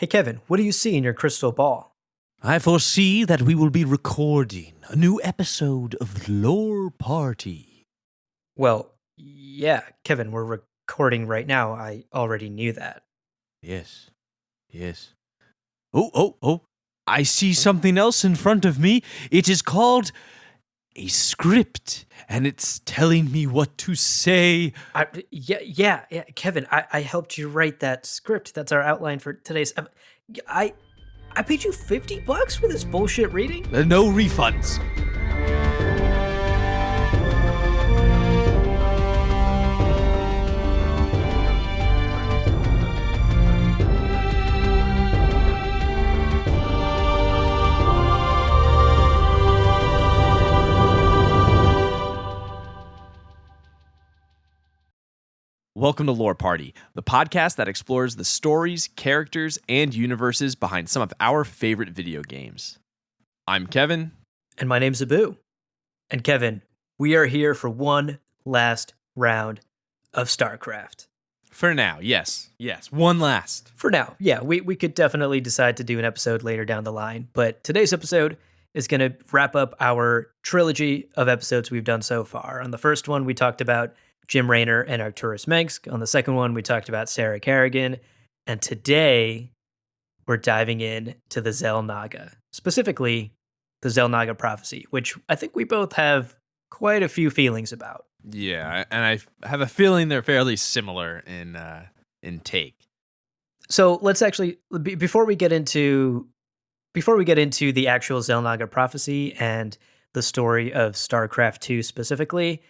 Hey Kevin, what do you see in your crystal ball? I foresee that we will be recording a new episode of Lore Party. Well, yeah, Kevin, we're recording right now. I already knew that. Yes. Oh. I see something else in front of me. It is called a script, and it's telling me what to say. Yeah, Kevin, I helped you write that script. That's our outline for today's. I I paid you $50 for this bullshit reading. No refunds. Welcome to Lore Party, the podcast that explores the stories, characters, and universes behind some of our favorite video games. I'm Kevin. And my name's Abu. And Kevin, we are here for one last round of StarCraft. For now, yes, one last. For now, yeah, we could definitely decide to do an episode later down the line, but today's episode is going to wrap up our trilogy of episodes we've done so far. On the first one, we talked about Jim Raynor and Arcturus Mengsk. On the second one, we talked about Sarah Kerrigan. And today, we're diving in to the Xel'Naga, specifically the Xel'Naga Prophecy, which I think we both have quite a few feelings about. Yeah, and I have a feeling they're fairly similar in take. So let's actually before we get into the actual Xel'Naga Prophecy and the story of StarCraft II specifically,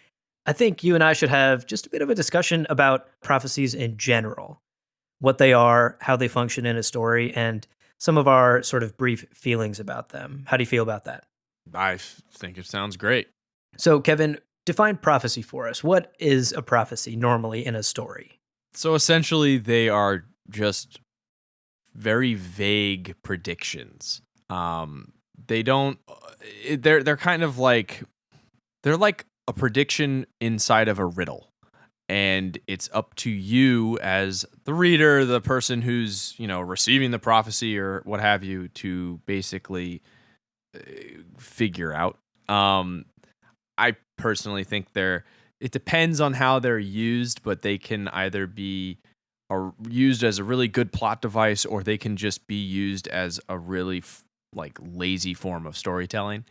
I think you and I should have just a bit of a discussion about prophecies in general, what they are, how they function in a story, and some of our sort of brief feelings about them. How do you feel about that? I think it sounds great. So, Kevin, define prophecy for us. What is a prophecy normally in a story? So essentially, they are just very vague predictions. They don't. They're kind of like they're like a prediction inside of a riddle, and it's up to you as the reader, the person who's receiving the prophecy or what have you, to basically figure out. I personally think it depends on how they're used, but they can either be used as a really good plot device, or they can just be used as a really lazy form of storytelling.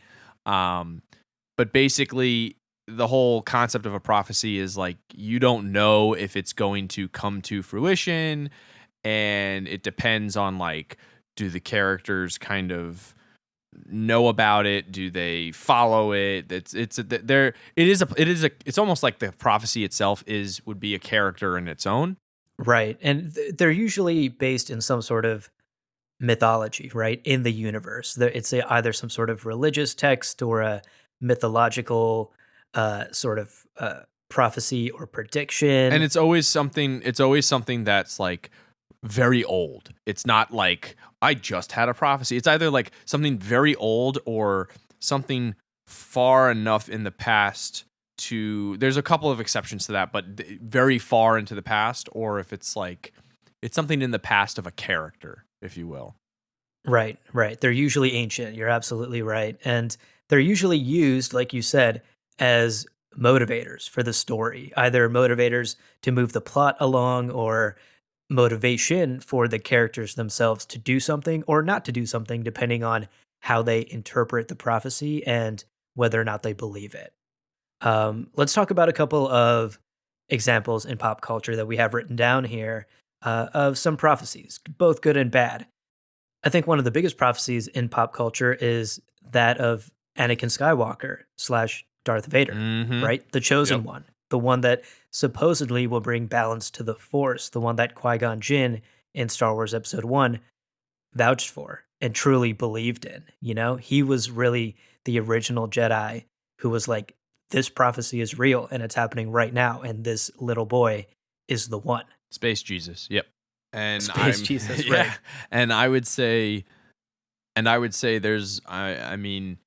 But basically, the whole concept of a prophecy is you don't know if it's going to come to fruition, and it depends on do the characters kind of know about it? Do they follow it? It's almost like the prophecy itself would be a character in its own. Right. And they're usually based in some sort of mythology, right? In the universe. It's either some sort of religious text or a mythological sort of prophecy or prediction. And it's always something that's very old. It's not like I just had a prophecy. It's either something very old or something far enough in the past there's a couple of exceptions to that, but very far into the past, or if it's it's something in the past of a character, if you will. Right. They're usually ancient. You're absolutely right. And they're usually used, like you said, as motivators for the story, either motivators to move the plot along or motivation for the characters themselves to do something or not to do something, depending on how they interpret the prophecy and whether or not they believe it. Let's talk about a couple of examples in pop culture that we have written down here of some prophecies, both good and bad. I think one of the biggest prophecies in pop culture is that of Anakin Skywalker / Darth Vader, right? The chosen one, the one that supposedly will bring balance to the Force, the one that Qui-Gon Jinn in Star Wars Episode 1 vouched for and truly believed in. He was really the original Jedi who was like, this prophecy is real and it's happening right now, and this little boy is the one. Space Jesus, yep. And Jesus, right? Yeah. And I would say there's, I mean,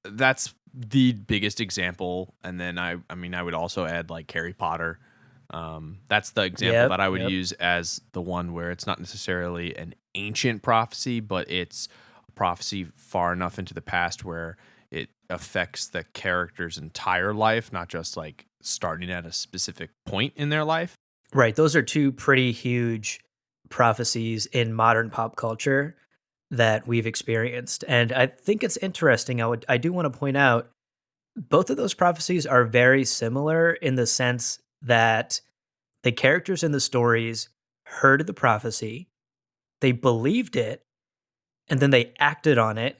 that's the biggest example. And then I would also add Harry Potter. That's the example that I would use as the one where it's not necessarily an ancient prophecy, but it's a prophecy far enough into the past where it affects the character's entire life, not just like starting at a specific point in their life. Right, those are 2 pretty huge prophecies in modern pop culture that we've experienced, and I think it's interesting. I do wanna point out, both of those prophecies are very similar in the sense that the characters in the stories heard the prophecy, they believed it, and then they acted on it,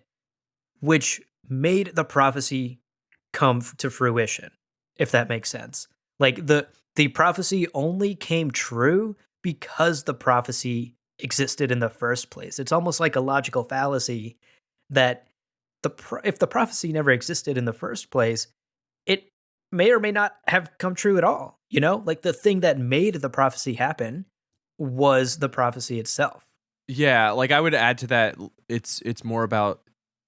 which made the prophecy come to fruition, if that makes sense. Like the prophecy only came true because the prophecy existed in the first place. It's almost like a logical fallacy that if the prophecy never existed in the first place, it may or may not have come true at all. You know, like the thing that made the prophecy happen was the prophecy itself. Yeah, like I would add to that, it's more about,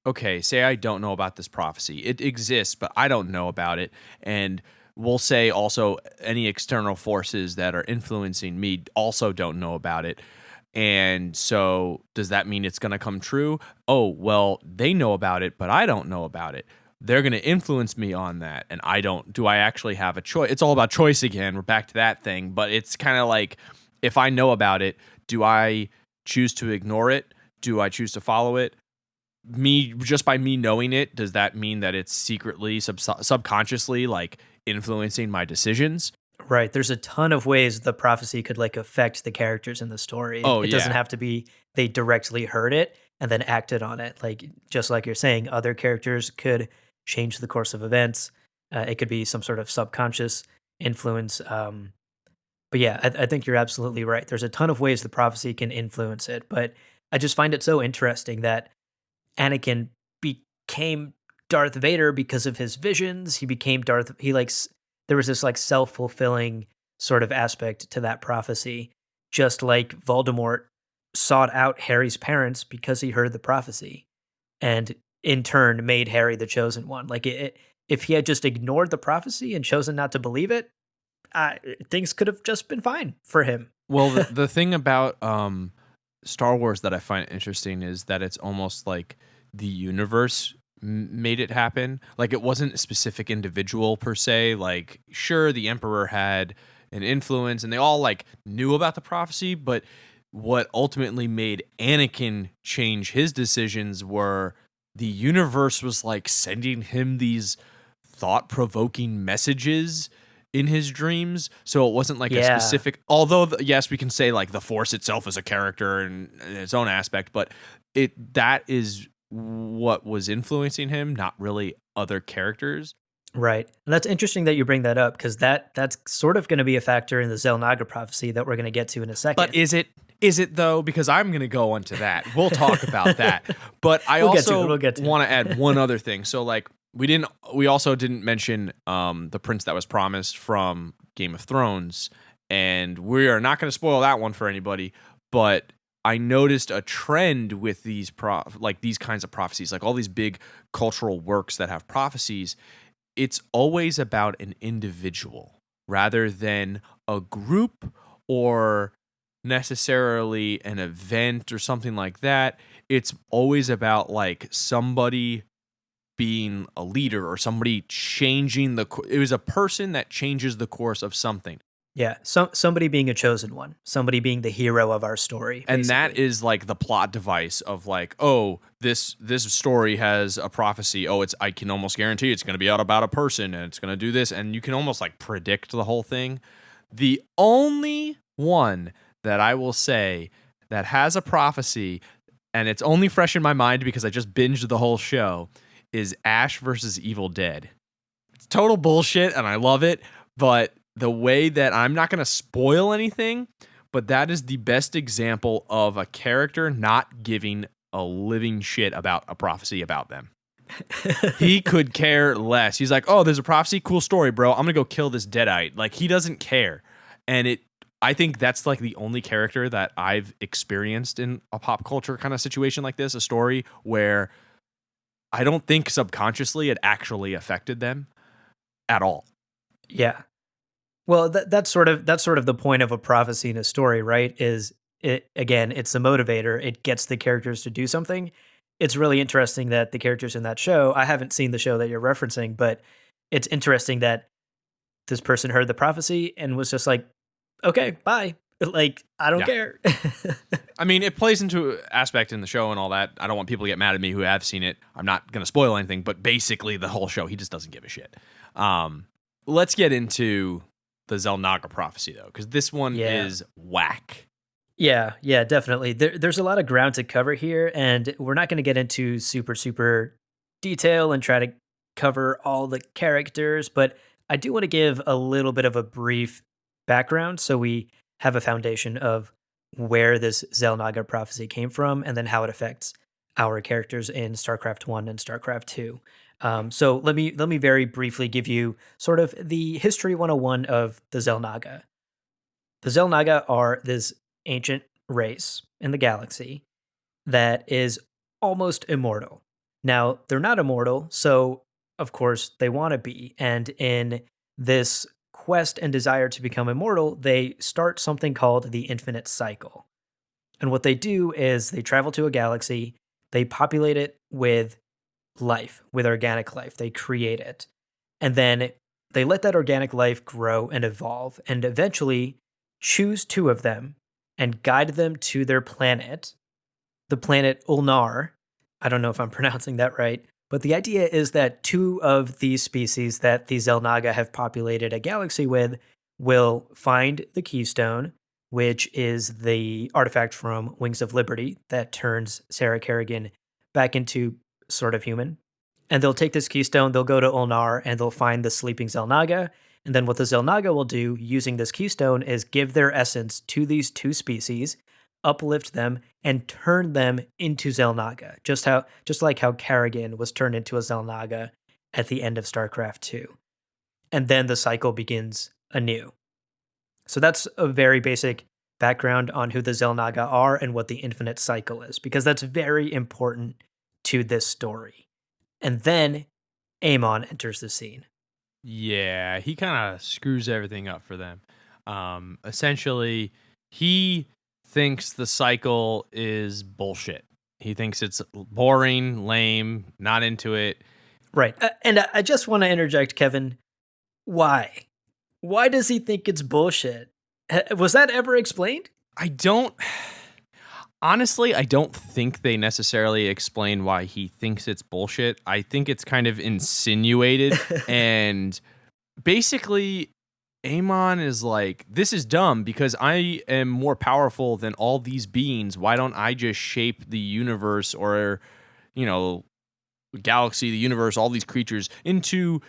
okay, say I don't know about this prophecy. It exists, but I don't know about it. And we'll say also any external forces that are influencing me also don't know about it. And so does that mean it's going to come true? Oh, well, they know about it, but I don't know about it. They're going to influence me on that. And I don't, do I actually have a choice? It's all about choice again. We're back to that thing. But it's kind of like, if I know about it, do I choose to ignore it? Do I choose to follow it? Me, just by me knowing it, does that mean that it's secretly, subconsciously like influencing my decisions? Right. There's a ton of ways the prophecy could like affect the characters in the story. It, Oh, it doesn't yeah. have to be they directly heard it and then acted on it. Like just like you're saying, other characters could change the course of events. It could be some sort of subconscious influence. But yeah, I think you're absolutely right. There's a ton of ways the prophecy can influence it. But I just find it so interesting that Anakin became Darth Vader because of his visions. He became Darth. There was this like self fulfilling sort of aspect to that prophecy, just like Voldemort sought out Harry's parents because he heard the prophecy, and in turn made Harry the chosen one. If he had just ignored the prophecy and chosen not to believe it, uh, things could have just been fine for him. Well, the thing about Star Wars that I find interesting is that it's almost like the universe made it happen. Like it wasn't a specific individual per se. Like, sure, the Emperor had an influence and they all like knew about the prophecy, but what ultimately made Anakin change his decisions were the universe was like sending him these thought provoking messages in his dreams. So it wasn't like a Yeah. specific, although yes, we can say like the Force itself is a character in its own aspect, but that is what was influencing him, not really other characters. Right. And that's interesting that you bring that up because that's sort of going to be a factor in the Xel'Naga prophecy that we're going to get to in a But second. is it? Is it though? Because I'm going to go into that. We'll talk about that. But I We'll get to it. also We'll get to it. want to add one other thing. So like we also didn't mention the prince that was promised from Game of Thrones, and we are not going to spoil that one for anybody. But I noticed a trend with these kinds of prophecies, like all these big cultural works that have prophecies. It's always about an individual rather than a group or necessarily an event or something like that. It's always about like somebody being a leader or somebody changing it was a person that changes the course of something. Yeah. Somebody being a chosen one, somebody being the hero of our story, And that basically. is like the plot device of like, oh, this story has a prophecy. Oh, I can almost guarantee it's going to be out about a person and it's going to do this, and you can almost like predict the whole thing. The only one that I will say that has a prophecy, and it's only fresh in my mind because I just binged the whole show, is Ash versus Evil Dead. It's total bullshit and I love it, but the way that I'm not going to spoil anything, but that is the best example of a character not giving a living shit about a prophecy about them. He could care less. He's like, "Oh, there's a prophecy, cool story, bro. I'm going to go kill this deadite." Like he doesn't care. And I think that's like the only character that I've experienced in a pop culture kind of situation like this, a story where I don't think subconsciously it actually affected them at all. Yeah. Well, that's sort of the point of a prophecy in a story, right? Is it's a motivator. It gets the characters to do something. It's really interesting that the characters in that show, I haven't seen the show that you're referencing, but it's interesting that this person heard the prophecy and was just like, "Okay, bye." Like, I don't Yeah. care. I mean, it plays into aspect in the show and all that. I don't want people to get mad at me who have seen it. I'm not going to spoil anything, but basically the whole show, he just doesn't give a shit. Let's get into the Xel'Naga Prophecy, though, because this one Yeah. is whack. Yeah, definitely. There's a lot of ground to cover here, and we're not going to get into super detail and try to cover all the characters, but I do want to give a little bit of a brief background so we have a foundation of where this Xel'Naga prophecy came from and then how it affects our characters in StarCraft 1 and StarCraft 2. So let me very briefly give you sort of the history 101 of the Xel'Naga. The Xel'Naga are this ancient race in the galaxy that is almost immortal. Now, they're not immortal, so of course they want to be. And in this quest and desire to become immortal, they start something called the infinite cycle. And what they do is they travel to a galaxy, they populate it with life, with organic life. They create it. And then they let that organic life grow and evolve and eventually choose two of them and guide them to their planet, the planet Ulnar. I don't know if I'm pronouncing that right, but the idea is that two of these species that the Xel'Naga have populated a galaxy with will find the keystone, which is the artifact from Wings of Liberty that turns Sarah Kerrigan back into sort of human. And they'll take this keystone, they'll go to Ulnar, and they'll find the sleeping Xel'Naga. And then what the Xel'Naga will do using this keystone is give their essence to these two species, uplift them, and turn them into Xel'Naga. Just like how Kerrigan was turned into a Xel'Naga at the end of StarCraft II. And then the cycle begins anew. So that's a very basic background on who the Xel'Naga are and what the infinite cycle is, because that's very important to this story. And then Amon enters the scene. Yeah, he kind of screws everything up for them. Essentially, he thinks the cycle is bullshit. He thinks it's boring, lame, not into it. Right. And I just want to interject, Kevin. Why? Why does he think it's bullshit? Was that ever explained? I don't honestly, I don't think they necessarily explain why he thinks it's bullshit. I think it's kind of insinuated and basically Amon is like, this is dumb because I am more powerful than all these beings. Why don't I just shape the universe or, you know, galaxy, the universe, all these creatures into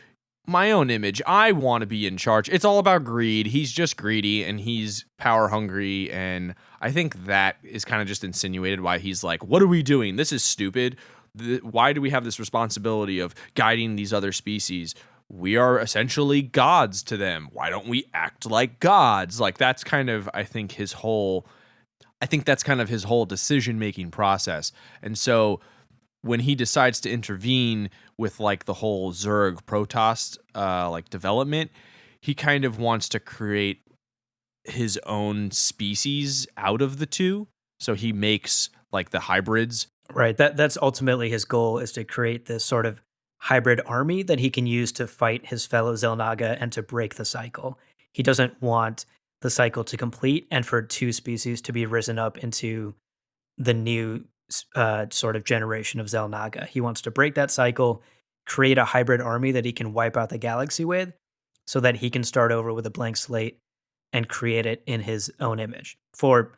my own image? I want to be in charge. It's all about greed. He's just greedy and he's power hungry. And I think that is kind of just insinuated why he's like, what are we doing? This is stupid. Why do we have this responsibility of guiding these other species? We are essentially gods to them. Why don't we act like gods? Like that's kind of, I think that's kind of his whole decision-making process. And so when he decides to intervene with like the whole Zerg Protoss like development, he kind of wants to create his own species out of the two. So he makes like the hybrids. Right. That's ultimately his goal, is to create this sort of hybrid army that he can use to fight his fellow Xel'Naga and to break the cycle. He doesn't want the cycle to complete and for two species to be risen up into the new sort of generation of Xel'Naga. He wants to break that cycle, create a hybrid army that he can wipe out the galaxy with, so that he can start over with a blank slate and create it in his own image for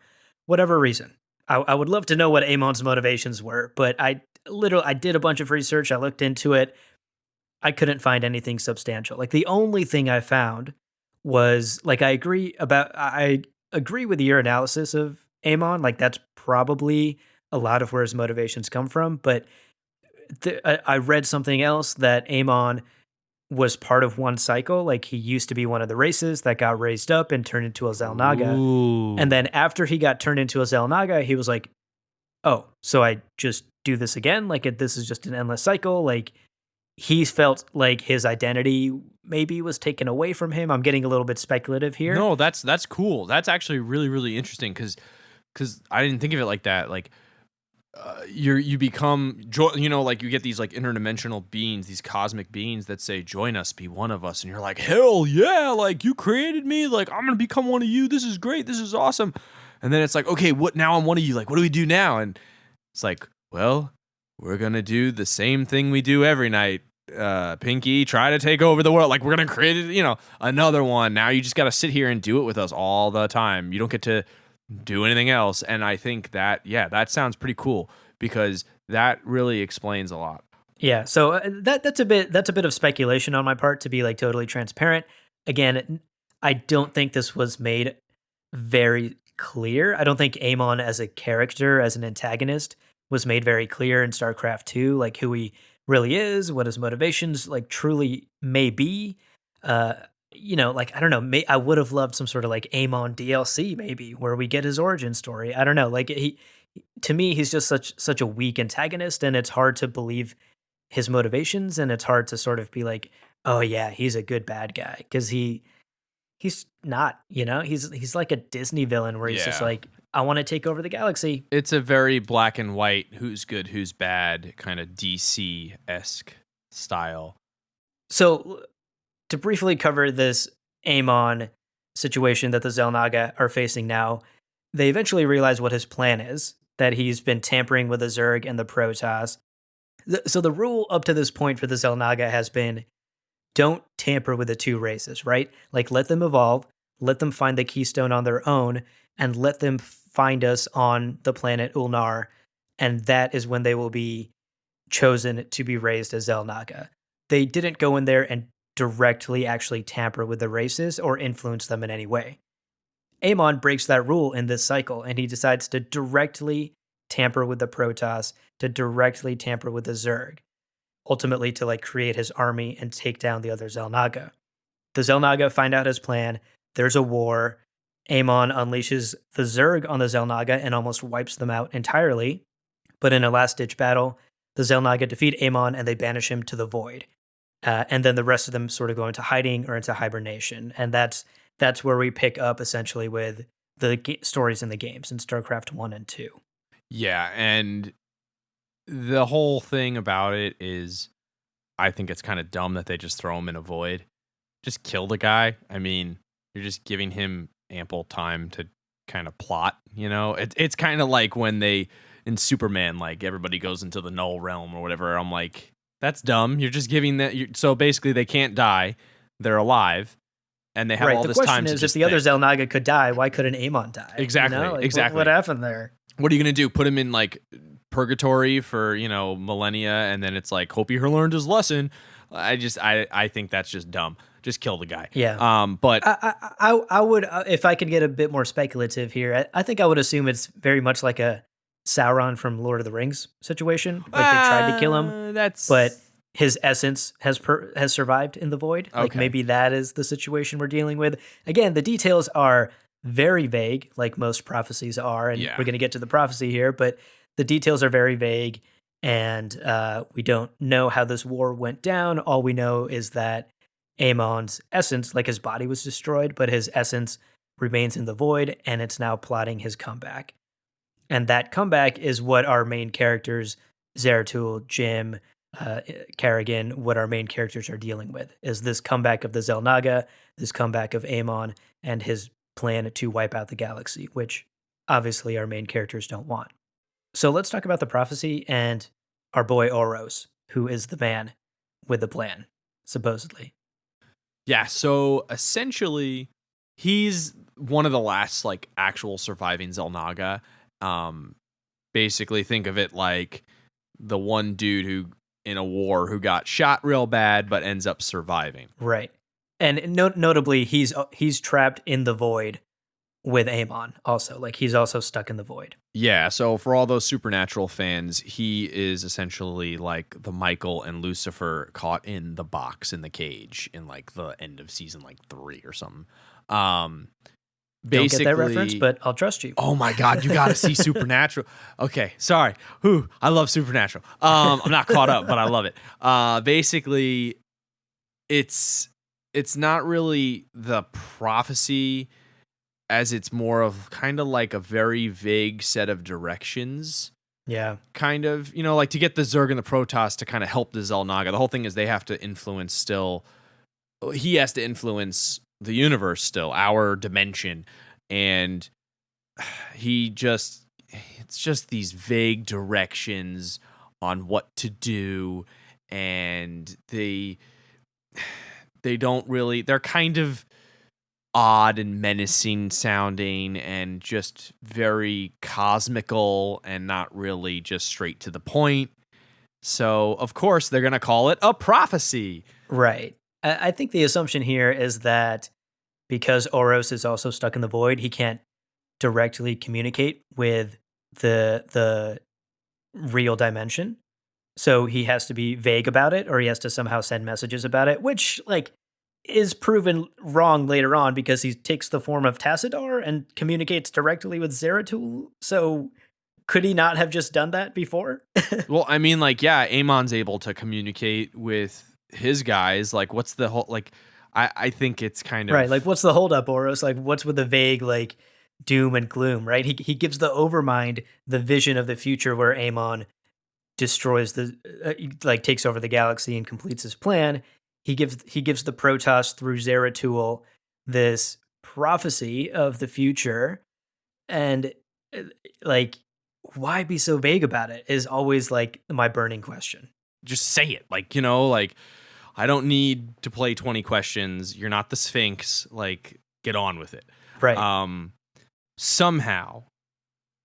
whatever reason. I would love to know what Amon's motivations were, but I did a bunch of research. I looked into it. I couldn't find anything substantial. Like the only thing I found was like I agree with your analysis of Amon. Like that's probably a lot of where his motivations come from. But I read something else that Amon was part of one cycle. Like he used to be one of the races that got raised up and turned into a Xel'Naga. And Ooh. then after he got turned into a Xel'Naga, he was like, "Oh, so I just do this again? Like this is just an endless cycle?" Like he felt like his identity maybe was taken away from him. I'm getting a little bit speculative here. No, that's cool. That's actually really, really interesting because because I didn't think of it like that. Like you become like you get these like interdimensional beings, these cosmic beings that say, "Join us, be one of us," and you're like, "Hell yeah! Like you created me. Like I'm gonna become one of you. This is great. This is awesome." And then it's like, okay, what now? I'm one of you. Like, what do we do now? And it's like, well, we're gonna do the same thing we do every night. Pinky, try to take over the world. Like we're gonna create, another one. Now you just gotta sit here and do it with us all the time. You don't get to do anything else. And I think that, yeah, that sounds pretty cool because that really explains a lot. Yeah, so that's a bit of speculation on my part to be like totally transparent. Again, I don't think this was made very clear. I don't think Amon as a character, as an antagonist, was made very clear in StarCraft II, like who he really is, what his motivations like truly may be. Uh, like I don't know, I would have loved some sort of like Amon DLC maybe where we get his origin story. I don't know, like he to me he's just such a weak antagonist, and it's hard to believe his motivations, and it's hard to sort of be like, "Oh yeah, he's a good bad guy," because he's not, he's like a Disney villain where he's just Yeah. like, "I want to take over the galaxy." It's a very black and white, who's good, who's bad, kind of DC-esque style. So to briefly cover this Amon situation that the Xel'Naga are facing now, they eventually realize what his plan is, that he's been tampering with the Zerg and the Protoss. So the rule up to this point for the Xel'Naga has been don't tamper with the two races, right? Like let them evolve, let them find the keystone on their own, and let them find us on the planet Ulnar, and that is when they will be chosen to be raised as Xel'Naga. They didn't go in there and directly actually tamper with the races or influence them in any way. Amon breaks that rule in this cycle, and he decides to directly tamper with the Protoss, to directly tamper with the Zerg, ultimately to like create his army and take down the other Xel'Naga. The Xel'Naga find out his plan. There's a war. Amon unleashes the Zerg on the Xel'Naga and almost wipes them out entirely. But in a last ditch battle, the Xel'Naga defeat Amon and they banish him to the void. And then the rest of them sort of go into hiding or into hibernation. And that's where we pick up essentially with the stories in the games in StarCraft 1 and 2. Yeah, and the whole thing about it is I think it's kind of dumb that they just throw him in a void. Just kill the guy. I mean, you're just giving him ample time to kind of plot, It's kind of like when they in Superman, like everybody goes into the null realm or whatever. I'm like, that's dumb. You're just giving that. So basically, they can't die. They're alive, and they have Right. all The this question time to is, if just the other think. Xel'Naga could die, why couldn't Amon die? Exactly. Exactly. What happened there? What are you gonna do? Put him in like purgatory for millennia, and then it's like, hope he learned his lesson. I think that's just dumb. Just kill the guy. Yeah. But I would, if I could get a bit more speculative here, I think I would assume it's very much like a Sauron from Lord of the Rings situation. Like they tried to kill him, but his essence has survived in the void. Like Okay. maybe that is the situation we're dealing with. Again, the details are very vague, like most prophecies are, and Yeah. we're going to get to the prophecy here, but the details are very vague, and we don't know how this war went down. All we know is that Amon's essence, like his body was destroyed, but his essence remains in the void, and it's now plotting his comeback. And that comeback is what our main characters, Zeratul, Jim, Kerrigan, what our main characters are dealing with, is this comeback of the Xel'Naga, this comeback of Amon, and his plan to wipe out the galaxy, which obviously our main characters don't want. So let's talk about the prophecy and our boy Oros, who is the man with the plan, supposedly. Yeah, so essentially, he's one of the last like actual surviving Xel'Naga. Basically, think of it like the one dude who in a war who got shot real bad but ends up surviving. Right. And notably, he's trapped in the void with Amon also. Like he's also stuck in the void. Yeah, so for all those Supernatural fans, he is essentially like the Michael and Lucifer caught in the box in the cage in like the end of season like 3 or something. Don't get that reference, but I'll trust you. Oh my God, you got to see Supernatural. Okay, sorry. I love Supernatural. I'm not caught up, but I love it. Basically, it's not really the prophecy as it's more of kind of like a very vague set of directions. Yeah. Kind of, like to get the Zerg and the Protoss to kind of help the Xel'Naga. The whole thing is they have to influence still. He has to influence the universe still, our dimension. And it's just these vague directions on what to do. And they don't really, they're kind of odd and menacing sounding and just very cosmical and not really just straight to the point. So, of course, they're going to call it a prophecy. Right. I think the assumption here is that because Oros is also stuck in the void, he can't directly communicate with the real dimension. So he has to be vague about it, or he has to somehow send messages about it, which like is proven wrong later on because he takes the form of Tassadar and communicates directly with Zeratul. So could he not have just done that before? Well, I mean, like, yeah, Amon's able to communicate with his guys. Like, what's the whole, like, I think it's kind Right. of. Like, what's the holdup, Oros? Like, what's with the vague, like, doom and gloom, right? He gives the Overmind the vision of the future where Amon destroys like takes over the galaxy and completes his plan. He gives the Protoss through Zeratul this prophecy of the future, and uh, like, why be so vague about it is always like my burning question. Just say it. Like, like, I don't need to play 20 questions. You're not the Sphinx. Like, get on with it. Right. Somehow,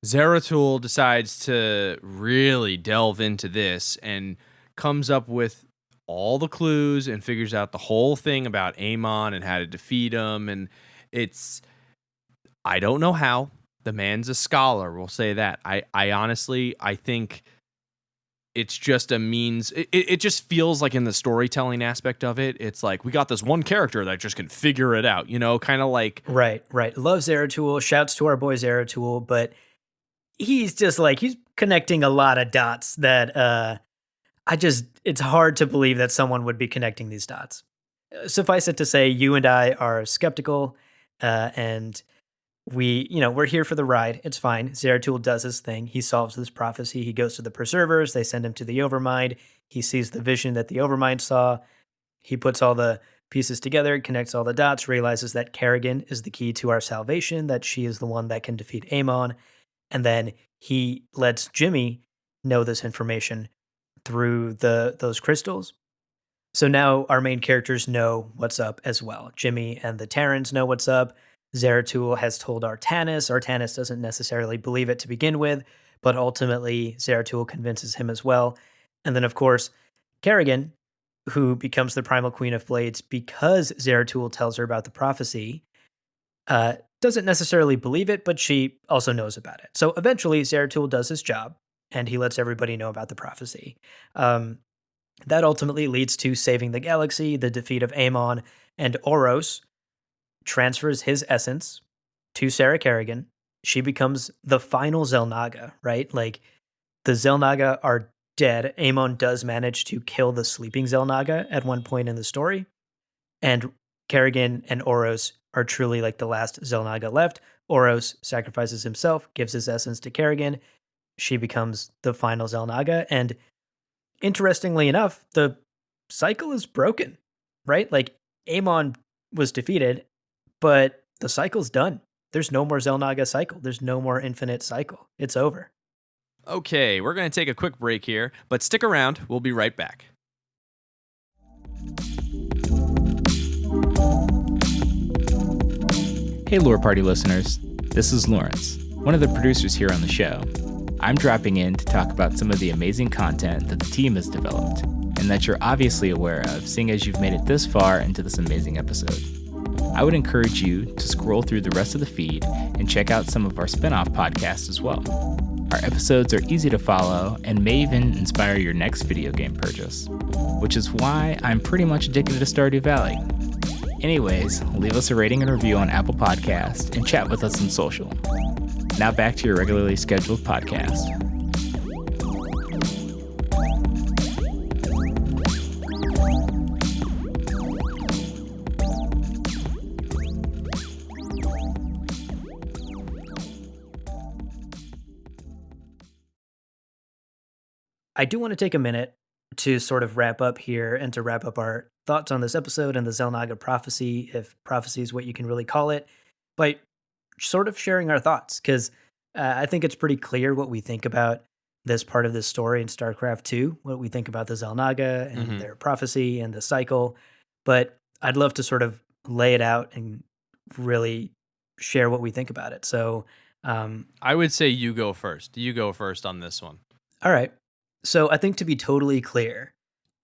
Zeratul decides to really delve into this and comes up with all the clues and figures out the whole thing about Amon and how to defeat him. And I don't know how. The man's a scholar, we'll say that. I honestly, I think it's just a means. It just feels like in the storytelling aspect of it, it's like we got this one character that just can figure it out, kind of like. Right. Love Zeratul, shouts to our boy Zeratul, but he's just like, he's connecting a lot of dots that it's hard to believe that someone would be connecting these dots. Suffice it to say, you and I are skeptical, and we're here for the ride. It's fine. Zeratul does his thing. He solves this prophecy. He goes to the preservers. They send him to the Overmind. He sees the vision that the Overmind saw. He puts all the pieces together, connects all the dots, realizes that Kerrigan is the key to our salvation, that she is the one that can defeat Amon. And then he lets Jimmy know this information through those crystals. So now our main characters know what's up as well. Jimmy and the Terrans know what's up. Zeratul has told Artanis. Artanis doesn't necessarily believe it to begin with, but ultimately Zeratul convinces him as well. And then, of course, Kerrigan, who becomes the Primal Queen of Blades because Zeratul tells her about the prophecy, doesn't necessarily believe it, but she also knows about it. So eventually, Zeratul does his job, and he lets everybody know about the prophecy. That ultimately leads to saving the galaxy, the defeat of Amon, and Oros transfers his essence to Sarah Kerrigan. She becomes the final Xel'Naga, right? Like, the Xel'Naga are dead. Amon does manage to kill the sleeping Xel'Naga at one point in the story. And Kerrigan and Oros are truly like the last Xel'Naga left. Oros sacrifices himself, gives his essence to Kerrigan. She becomes the final Xel'Naga. And interestingly enough, the cycle is broken, right? Like, Amon was defeated, but the cycle's done. There's no more Xel'Naga cycle. There's no more infinite cycle. It's over. Okay, we're going to take a quick break here, but stick around. We'll be right back. Hey, Lore Party listeners. This is Lawrence, one of the producers here on the show. I'm dropping in to talk about some of the amazing content that the team has developed, and that you're obviously aware of, seeing as you've made it this far into this amazing episode. I would encourage you to scroll through the rest of the feed and check out some of our spin-off podcasts as well. Our episodes are easy to follow and may even inspire your next video game purchase, which is why I'm pretty much addicted to Stardew Valley. Anyways, leave us a rating and review on Apple Podcasts and chat with us on social. Now back to your regularly scheduled podcast. I do want to take a minute to sort of wrap up here and to wrap up our thoughts on this episode and the Xel'Naga prophecy, if prophecy is what you can really call it, by sort of sharing our thoughts. Because I think it's pretty clear what we think about this part of this story in StarCraft II, what we think about the Xel'Naga and Hmm. their prophecy and the cycle. But I'd love to sort of lay it out and really share what we think about it. So, um, I would say you go first. You go first on this one. all right. So I think to be totally clear,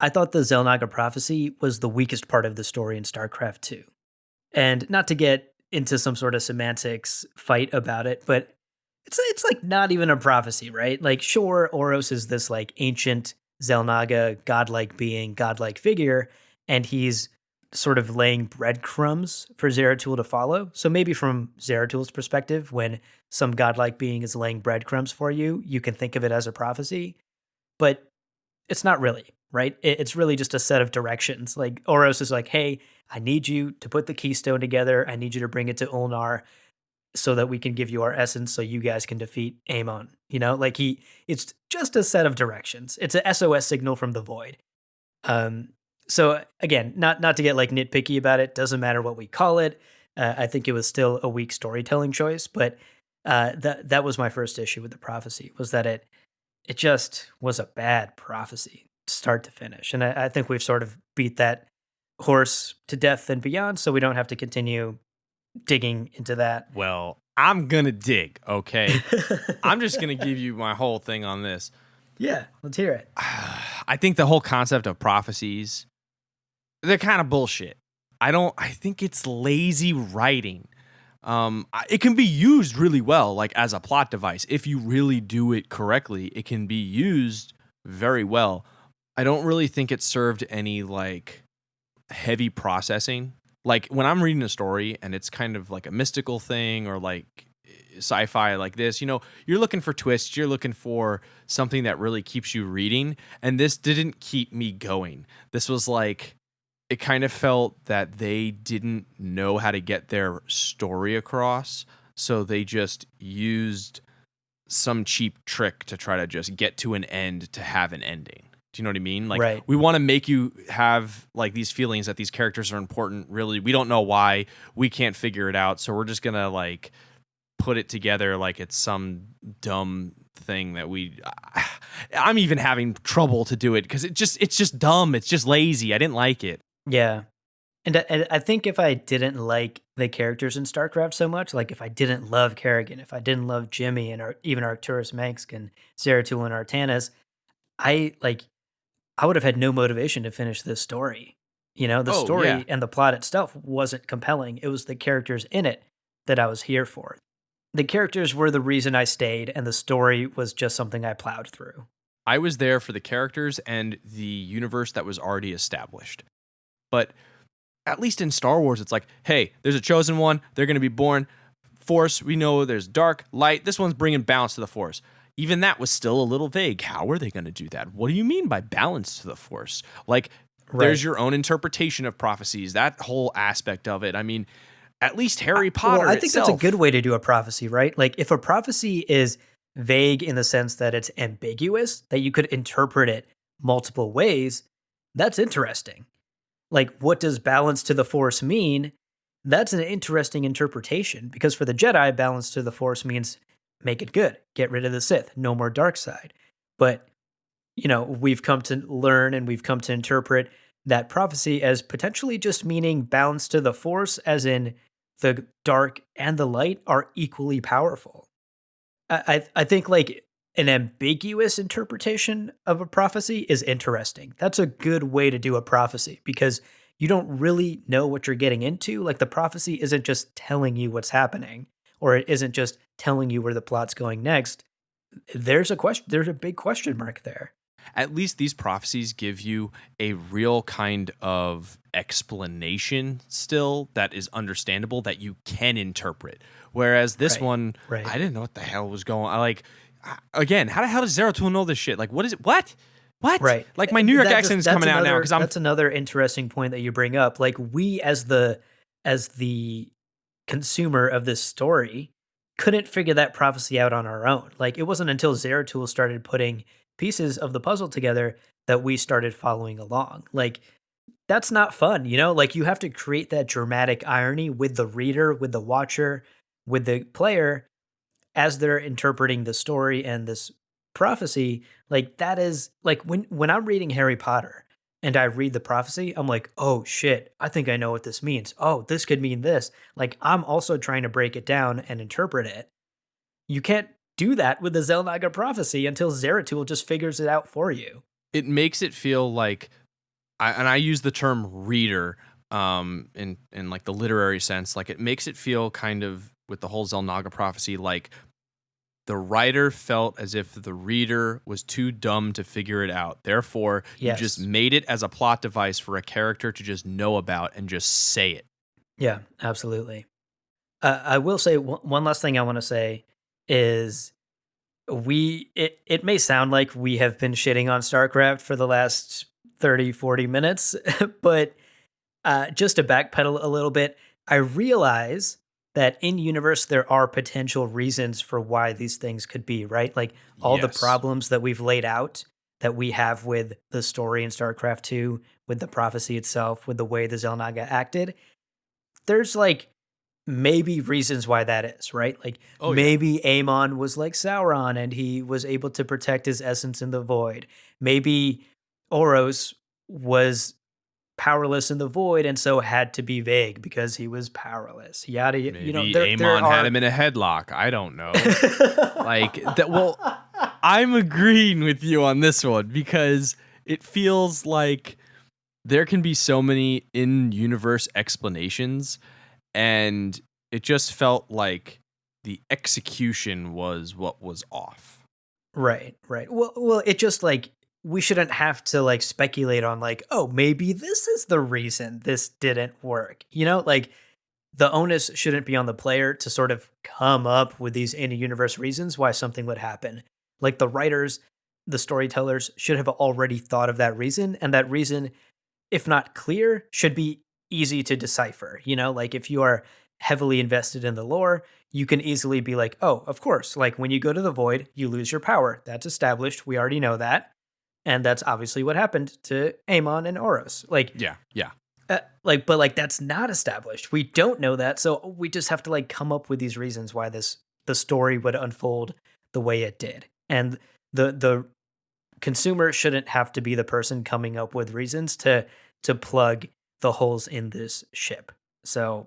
I thought the Xel'Naga prophecy was the weakest part of the story in StarCraft 2. And not to get into some sort of semantics fight about it, but it's like not even a prophecy, right? Like sure, Oros is this like ancient Xel'Naga godlike being, godlike figure, and he's sort of laying breadcrumbs for Zeratul to follow. So maybe from Zeratul's perspective, when some godlike being is laying breadcrumbs for you, you can think of it as a prophecy, but it's not really, right? It's really just a set of directions. Like Oros is like, hey, I need you to put the keystone together. I need you to bring it to Ulnar so that we can give you our essence so you guys can defeat Amon. You know, like it's just a set of directions. It's a SOS signal from the void. Um, so again, not to get like nitpicky about it, doesn't matter what we call it. I think it was still a weak storytelling choice, but that was my first issue with the prophecy was that it just was a bad prophecy, start to finish. And I think we've sort of beat that horse to death and beyond, so we don't have to continue digging into that. Well, I'm gonna dig, okay? I'm just gonna give you my whole thing on this. Yeah, let's hear it. I think the whole concept of prophecies, they're kind of bullshit. I think it's lazy writing. It can be used really well, like as a plot device. If you really do it correctly, it can be used very well. I don't really think it served any like heavy processing. Like when I'm reading a story and it's kind of like a mystical thing or like sci-fi like this, you're looking for twists, you're looking for something that really keeps you reading, and this didn't keep me going. This was like it kind of felt that they didn't know how to get their story across, so they just used some cheap trick to try to just get to an end to have an ending. Do you know what I mean? Like Right. we want to make you have like these feelings that these characters are important. Really, we don't know why. We can't figure it out, so we're just gonna like put it together like it's some dumb thing that I'm even having trouble to do it because it's just dumb. It's just lazy. I didn't like it. Yeah. And I think if I didn't like the characters in StarCraft so much, like if I didn't love Kerrigan, if I didn't love Jimmy and even Arcturus Mengsk and Zeratul and Artanis, I like I would have had no motivation to finish this story. You know, the Oh yeah. story and the plot itself wasn't compelling. It was the characters in it that I was here for. The characters were the reason I stayed, and the story was just something I plowed through. I was there for the characters and the universe that was already established. But at least in Star Wars, it's like, hey, there's a chosen one. They're going to be born. Force, we know there's dark, light. This one's bringing balance to the Force. Even that was still a little vague. How are they going to do that? What do you mean by balance to the Force? Like, there's Right. your own interpretation of prophecies, that whole aspect of it. I mean, at least Harry Potter Well, I think that's a itself. good way to do a prophecy, right? Like if a prophecy is vague in the sense that it's ambiguous, that you could interpret it multiple ways, that's interesting. Like what does balance to the force mean? That's an interesting interpretation because for the Jedi, balance to the force means make it good, get rid of the Sith, no more dark side. But we've come to learn and we've come to interpret that prophecy as potentially just meaning balance to the force, as in the dark and the light are equally powerful. I think like an ambiguous interpretation of a prophecy is interesting. That's a good way to do a prophecy because you don't really know what you're getting into. Like the prophecy isn't just telling you what's happening, or it isn't just telling you where the plot's going next. There's a question. There's a big question mark there. At least these prophecies give you a real kind of explanation still that is understandable that you can interpret. Whereas this Right, one, right. I didn't know what the hell was going on. Again, how the hell does Zeratul know this shit? Like, what is it? What? What? Right. Like, my New York That accent is that's coming out now another because I'm. that's another interesting point that you bring up. Like we as the consumer of this story couldn't figure that prophecy out on our own. Like it wasn't until Zeratul started putting pieces of the puzzle together that we started following along. Like, that's not fun, you know? Like, you have to create that dramatic irony with the reader, with the watcher, with the player as they're interpreting the story and this prophecy. Like, that is like when I'm reading Harry Potter and I read the prophecy, I'm like, oh shit, I think I know what this means. Oh, this could mean this. Like, I'm also trying to break it down and interpret it. You can't do that with the Xel'Naga Prophecy until Zeratul just figures it out for you. It makes it feel like, I use the term reader in like the literary sense, like it makes it feel kind of, with the whole Xel'Naga Prophecy, like the writer felt as if the reader was too dumb to figure it out. Therefore, Yes. you just made it as a plot device for a character to just know about and just say it. Yeah, absolutely. I will say one last thing I want to say is it may sound like we have been shitting on StarCraft for the last 30, 40 minutes, but just to backpedal a little bit, I realize that in universe there are potential reasons for why these things could be, right? Like all the Yes. problems that we've laid out that we have with the story in StarCraft II, with the prophecy itself, with the way the Xel'Naga acted, there's like maybe reasons why that is, right? Like Oh, yeah. maybe Amon was like Sauron and he was able to protect his essence in the void. Maybe Oros was powerless in the void and so had to be vague because he was powerless. Yada, Maybe you know, Amon had him in a headlock. I don't know. Like that. Well, I'm agreeing with you on this one because it feels like there can be so many in-universe explanations, and it just felt like the execution was what was off. Right. Well, it just like we shouldn't have to like speculate on like, oh, maybe this is the reason this didn't work. You know, like the onus shouldn't be on the player to sort of come up with these in-universe reasons why something would happen. Like the writers, the storytellers should have already thought of that reason, and that reason, if not clear, should be easy to decipher. You know, like if you are heavily invested in the lore, you can easily be like, oh, of course, like when you go to the void, you lose your power. That's established. We already know that. And that's obviously what happened to Amon and Oros. Like, Yeah. but like that's not established. We don't know that, so we just have to like come up with these reasons why the story would unfold the way it did. And the consumer shouldn't have to be the person coming up with reasons to plug the holes in this ship. So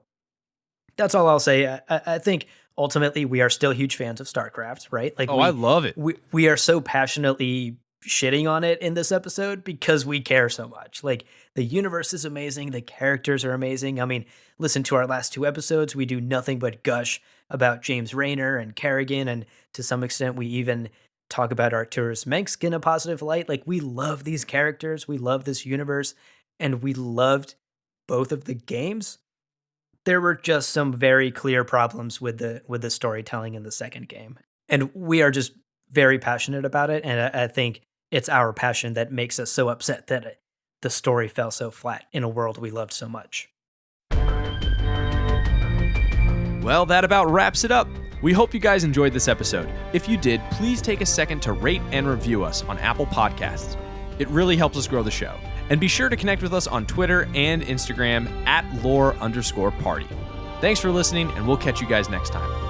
that's all I'll say. I think ultimately we are still huge fans of StarCraft, right? Like, I love it. We are so passionately shitting on it in this episode because we care so much. Like the universe is amazing, the characters are amazing. I mean, listen to our last 2 episodes. We do nothing but gush about James Raynor and Kerrigan, and to some extent we even talk about Arcturus Mengsk in a positive light. Like we love these characters, we love this universe, and we loved both of the games. There were just some very clear problems with the storytelling in the second game. And we are just very passionate about it, and I think it's our passion that makes us so upset that the story fell so flat in a world we loved so much. Well, that about wraps it up. We hope you guys enjoyed this episode. If you did, please take a second to rate and review us on Apple Podcasts. It really helps us grow the show. And be sure to connect with us on Twitter and Instagram @lore_party. Thanks for listening, and we'll catch you guys next time.